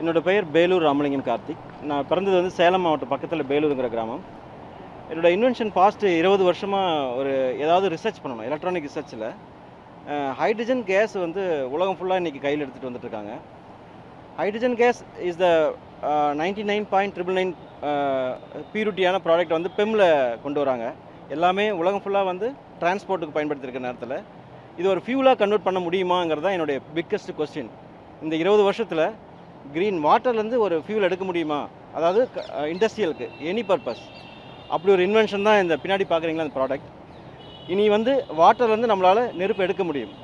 என்னோடய பெயர் பேலூர் ராமலிங்கம் கார்த்திக். நான் பிறந்தது வந்து சேலம் மாவட்டம் பக்கத்தில் பேலூருங்கிற கிராமம். என்னோடய இன்வென்ஷன் பாஸ்ட் 20 வருஷமாக ஏதாவது ரிசர்ச் பண்ணணும், எலக்ட்ரானிக் ரிசர்ச்சில். ஹைட்ரஜன் கேஸ் வந்து உலகம் ஃபுல்லாக இன்றைக்கி கையில் எடுத்துகிட்டு வந்துட்டுருக்காங்க. ஹைட்ரஜன் கேஸ் இஸ் த 99.999 பியூரிட்டியான ப்ராடக்ட் வந்து பெம்மில் கொண்டு வராங்க. எல்லாமே உலகம் ஃபுல்லாக வந்து டிரான்ஸ்போர்ட்டுக்கு பயன்படுத்தியிருக்க நேரத்தில் இது ஒரு ஃபியூலாக கன்வெர்ட் பண்ண முடியுமாங்கிறது தான் என்னுடைய பிக்கஸ்ட் கொஸ்டின். இந்த 20 வருஷத்தில் க்ரீன் வாட்டர்லேருந்து ஒரு ஃபியூல் எடுக்க முடியுமா, அதாவது இண்டஸ்ட்ரியலுக்கு எனி பர்பஸ், அப்படி ஒரு இன்வென்ஷன் தான் இந்த பின்னாடி பார்க்குறீங்களா அந்த ப்ராடக்ட். இனி வந்து வாட்டர்லேருந்து நம்மளால் நெருப்பு எடுக்க முடியும்.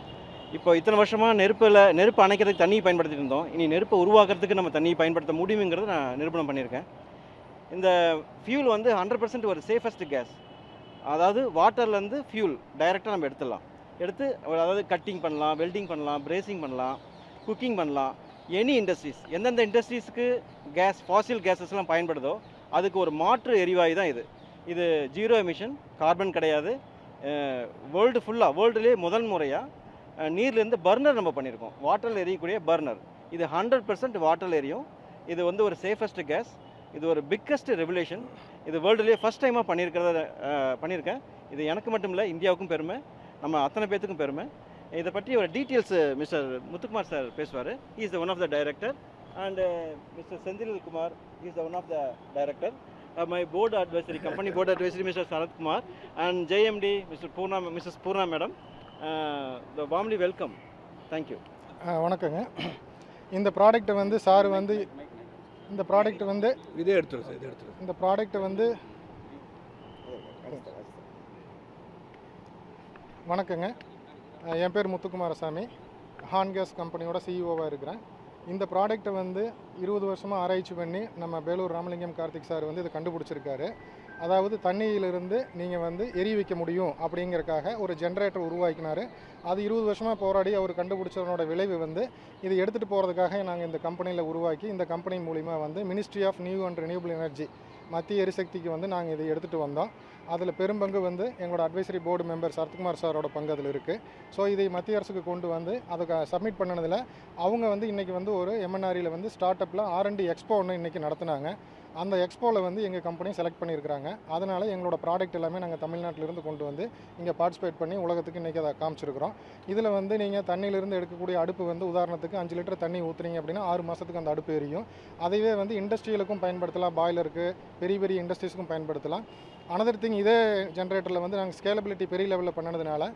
இப்போ இத்தனை வருஷமாக நெருப்பு அணைக்கிறதுக்கு தண்ணியை பயன்படுத்திட்டு இருந்தோம். இனி நெருப்பை உருவாக்குறதுக்கு நம்ம தண்ணியை பயன்படுத்த முடியுங்கிறத நான் நிரூபணம் பண்ணியிருக்கேன். இந்த ஃபியூல் வந்து 100% ஒரு சேஃபஸ்ட் கேஸ். அதாவது வாட்டர்லேருந்து ஃபியூல் டைரெக்டாக நம்ம எடுத்து அதாவது கட்டிங் பண்ணலாம், வெல்டிங் பண்ணலாம், பிரேசிங் பண்ணலாம், குக்கிங் பண்ணலாம். எனி இண்டஸ்ட்ரீஸ், எந்தெந்த இண்டஸ்ட்ரீஸ்க்கு ஃபாசில் கேஸஸ்லாம் பயன்படுதோ அதுக்கு ஒரு மாற்று எரிவாயு தான் இது ஜீரோ எமிஷன், கார்பன் கிடையாது. வேர்ல்டுலேயே முதல் முறையாக நீர்லேருந்து பர்னர் நம்ம பண்ணியிருக்கோம். வாட்டரில் எரியக்கூடிய பர்னர். இது 100% வாட்டரில் எரியும். இது வந்து ஒரு சேஃபஸ்ட் கேஸ். இது ஒரு பிக்கஸ்ட் ரெவல்யூஷன். இது வேர்ல்டுலேயே ஃபஸ்ட் டைமாக பண்ணியிருக்கேன். இது எனக்கு மட்டும் இல்லை, இந்தியாவுக்கும் பெருமை, நம்ம அத்தனை பேத்துக்கும் பெருமை. இதை பற்றி ஒரு டீட்டெயில்ஸ் மிஸ்டர் முத்துக்குமார் சார் பேசுவார். He is the one of the director. And mister Senthil Kumar, he is the one of the director. My board advisory, company board advisory mister Sarathkumar and JMD missus Poorna madam. Warmly welcome. Thank you. வணக்கங்க. இந்த product வந்து sir வந்து இந்த product வந்து இந்த product வந்து வணக்கங்க. என் பேர் முத்துக்குமாரசாமி. ஹான் கேஸ் கம்பெனியோட சிஇஓவாக இருக்கிறேன். இந்த ப்ராடக்ட்டை வந்து 20 வருஷமாக ஆராய்ச்சி பண்ணி நம்ம பேலூர் ராமலிங்கம் கார்த்திக் சார் வந்து இதை கண்டுபிடிச்சிருக்காரு. அதாவது தண்ணியிலிருந்து நீங்கள் வந்து எரி வைக்க முடியும் அப்படிங்கிறக்காக ஒரு ஜென்ரேட்டர் உருவாக்கினார். அது 20 வருஷமாக போராடி அவர் கண்டுபிடிச்சதனோட விளைவு வந்து இதை எடுத்துகிட்டு போகிறதுக்காக நாங்கள் இந்த கம்பெனியில் உருவாக்கி, இந்த கம்பெனி மூலிமா வந்து ministry of new and renewable energy, மத்திய எரிசக்திக்கு வந்து நாங்கள் இதை எடுத்துகிட்டு வந்தோம். அதில் பெரும்பங்கு வந்து எங்களோட அட்வைசரி போர்டு மெம்பர் சரத்குமார் சாரோட பங்கு அதில் இருக்குது. ஸோ இதை மத்திய அரசுக்கு கொண்டு வந்து அதுக்கு சப்மிட் பண்ணினதில் அவங்க வந்து இன்றைக்கி வந்து ஒரு எம்என்ஆரியில் வந்து ஸ்டார்ட் அப்பில் R&D எக்ஸ்போ ஒன்று இன்றைக்கி நடத்துனாங்க. அந்த எக்ஸ்போவில் வந்து எங்கள் கம்பெனி செலக்ட் பண்ணியிருக்கிறாங்க. அதனால் எங்களோட ப்ராடக்ட் எல்லாமே நாங்கள் தமிழ்நாட்டிலிருந்து கொண்டு வந்து இங்கே பார்ட்டிசிபேட் பண்ணி உலகத்துக்கு இன்றைக்கி அதை காமிச்சிருக்கிறோம். இதில் வந்து நீங்கள் தண்ணியிலிருந்து எடுக்கக்கூடிய அடுப்பு வந்து உதாரணத்துக்கு 5 லிட்டர் தண்ணி ஊற்றுறீங்க அப்படின்னா 6 மாதத்துக்கு அந்த அடுப்பு எரியும். அதைவே வந்து இண்டஸ்ட்ரியலுக்கும் பயன்படுத்தலாம், பாய்லருக்கு, பெரிய பெரிய இண்டஸ்ட்ரீஸுக்கும் பயன்படுத்தலாம். அனதர் திங், இதே ஜென்ரேட்டரில் வந்து நாங்கள் ஸ்கேலபிலிட்டி பெரிய லெவலில் பண்ணதுனால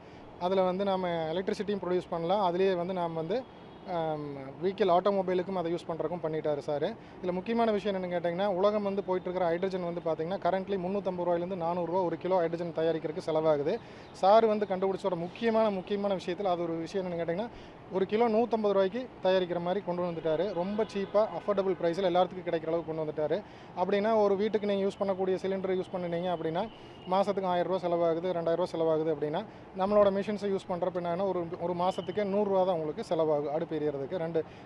அதில் வந்து நம்ம எலக்ட்ரிசிட்டியும் ப்ரொடியூஸ் பண்ணலாம். அதுலேயே வந்து நாம் வந்து வெஹிக்கிள் ஆட்டோமொபைலுக்கும் அதை யூஸ் பண்ணுறக்கும் பண்ணிட்டாரு சார். இதில் முக்கியமான விஷயம் என்னென்னு கேட்டிங்கன்னா, உலகம் வந்து போயிட்டுருக்கிற ஹைட்ரஜன் வந்து பார்த்திங்கன்னா கரண்ட்லி 350 ரூபாயிலேருந்து 400 ரூபா ஒரு கிலோ ஹைட்ரஜன் தயாரிக்கிறதுக்கு செலவாகுது. சார் வந்து கண்டுபிடிச்சோட முக்கியமான விஷயத்தில் அது ஒரு விஷயம் என்னென்னு கேட்டிங்கன்னா, ஒரு கிலோ 150 ரூபாய்க்கு தயாரிக்கிற மாதிரி கொண்டு வந்துட்டார். ரொம்ப சீப்பாக அஃபோர்டபுள் ப்ரைஸில் எல்லாத்துக்கும் கிடைக்கிற அளவுக்கு கொண்டு வந்துட்டார். அப்படின்னா ஒரு வீட்டுக்கு நீங்கள் யூஸ் பண்ணக்கூடிய சிலிண்டர் யூஸ் பண்ணினீங்க அப்படின்னா மாதத்துக்கு 1000 ரூபா செலவாகுது, 2000 ரூபா செலவாகுது. அப்படின்னா நம்மளோட மிஷின்ஸை யூஸ் பண்ணுறப்ப என்னன்னா ஒரு மாதத்துக்கு 100 ரூபா தான் உங்களுக்கு செலவாகும். அடுப்பு எரியறதுக்கு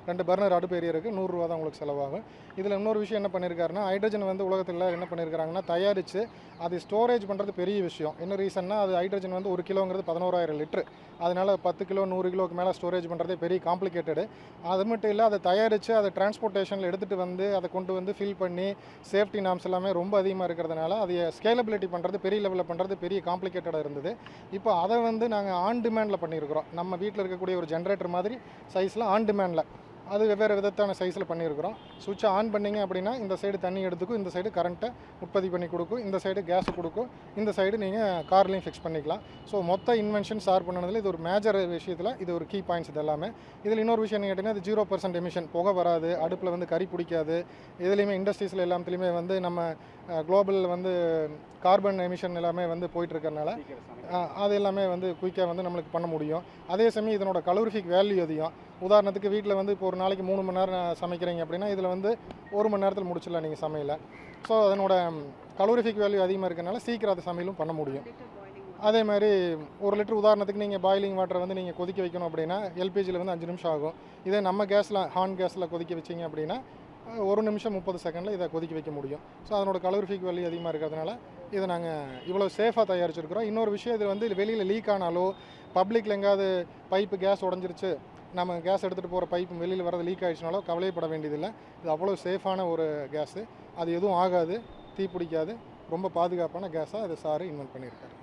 ரெண்டு பர்னர் அடுப்பு எரியறதுக்கு 100 ரூபா தான் உங்களுக்கு செலவாகும். இதில் இன்னொரு விஷயம் என்ன பண்ணியிருக்காருன்னா, ஹைட்ரஜன் வந்து உலகத்தில் என்ன பண்ணியிருக்காங்கன்னா, தயாரித்து அது ஸ்டோரேஜ் பண்ணுறது பெரிய விஷயம். என்ன ரீசன்னா, அது ஹைட்ரஜன் வந்து 1 கிலோங்கிறது 11,000 லிட்டரு. அதனால் 10 கிலோ 100 கிலோக்கு மேலே ஸ்டோரேஜ் பண்ணுறதே பெரிய காம்ப்ளிகேட்டடு. அது மட்டும் இல்லை, அதை தயாரித்து அதை டிரான்ஸ்போர்ட்டேஷனில் எடுத்துகிட்டு வந்து அதை கொண்டு வந்து ஃபில் பண்ணி சேஃப்டி நாம்ஸ் எல்லாமே ரொம்ப அதிகமாக இருக்கிறதுனால அதை ஸ்கேலபிலிட்டி பண்ணுறது பெரிய லெவலில் பண்ணுறது பெரிய காம்ப்ளிகேட்டடாக இருந்தது. இப்போ அதை வந்து நாங்கள் ஆன் டிமாண்டில் பண்ணியிருக்கிறோம். நம்ம வீட்டில் இருக்கக்கூடிய ஒரு ஜென்ரேட்டர் மாதிரி சைஸில் ஆன் டிமாண்டில் அது வெவ்வேறு விதத்தான சைஸில் பண்ணியிருக்கிறோம். சுவிட்சை ஆன் பண்ணிங்க அப்படின்னா இந்த சைடு தண்ணி எடுத்துக்கும், இந்த சைடு கரண்ட்டை உற்பத்தி பண்ணி கொடுக்கும், இந்த சைடு கேஸு கொடுக்கும், இந்த சைடு நீங்கள் கார்லையும் ஃபிக்ஸ் பண்ணிக்கலாம். ஸோ மொத்த இன்வென்ஷன் சார் பண்ணதில் இது ஒரு மேஜர் விஷயத்தில் இது ஒரு கீ பாயிண்ட்ஸ். இது எல்லாமே இதில் இன்னொரு விஷயம் என்ன கேட்டிங்கன்னா, இது 0% எமிஷன், புகை வராது, அடுப்பில் வந்து கறி பிடிக்காது. இதுலேயுமே இண்டஸ்ட்ரீஸில் எல்லாத்துலேயுமே வந்து நம்ம குளோபலில் வந்து கார்பன் எமிஷன் எல்லாமே வந்து போயிட்டுருக்கறனால அது எல்லாமே வந்து குயிக்காக வந்து நம்மளுக்கு பண்ண முடியும். அதே சமயம் இதனோட கலோரிஃபிக் வேல்யூ அதிகம். உதாரணத்துக்கு வீட்டில் வந்து இப்போ ஒரு நாளைக்கு 3 மணி நேரம் சமைக்கிறீங்க அப்படின்னா இதில் வந்து 1 மணி நேரத்தில் முடிச்சிடலாம் நீங்கள் சமையலை. ஸோ அதனோட கலோரிஃபிக் வேல்யூ அதிகமாக இருக்கிறனால சீக்கிரம் அதை சமையலும் பண்ண முடியும். அதே மாதிரி 1 லிட்டர் உதாரணத்துக்கு நீங்கள் பாயிலிங் வாட்டரை வந்து நீங்கள் கொதிக்க வைக்கணும் அப்படின்னா எல்பிஜியில் வந்து 5 நிமிஷம் ஆகும். இதே நம்ம கேஸில் ஹான் கேஸில் கொதிக்க வச்சிங்க அப்படின்னா 1 நிமிஷம் 30 செகண்டில் இதை கொதிக்க வைக்க முடியும். ஸோ அதனோட கலோரிஃபிக் வேல்யூ அதிகமாக இருக்கிறதுனால இதை நாங்கள் இவ்வளோ சேஃபாக தயாரிச்சிருக்கிறோம். இன்னொரு விஷயம், இது வந்து வெளியில் லீக் ஆனாலோ பப்ளிக்கில் எங்கேயாவது பைப்பு கேஸ் உடஞ்சிருச்சு, நம்ம கேஸ் எடுத்துகிட்டு போகிற பைப் வெளியில் வரது லீக் ஆகிடுச்சுனாலோ கவலைப்பட வேண்டியதில்லை. இது அவ்வளோ சேஃபான ஒரு கேஸு. அது எதுவும் ஆகாது, தீ பிடிக்காது. ரொம்ப பாதுகாப்பான கேஸாக அது சார் இன்வென்ட் பண்ணியிருக்காரு.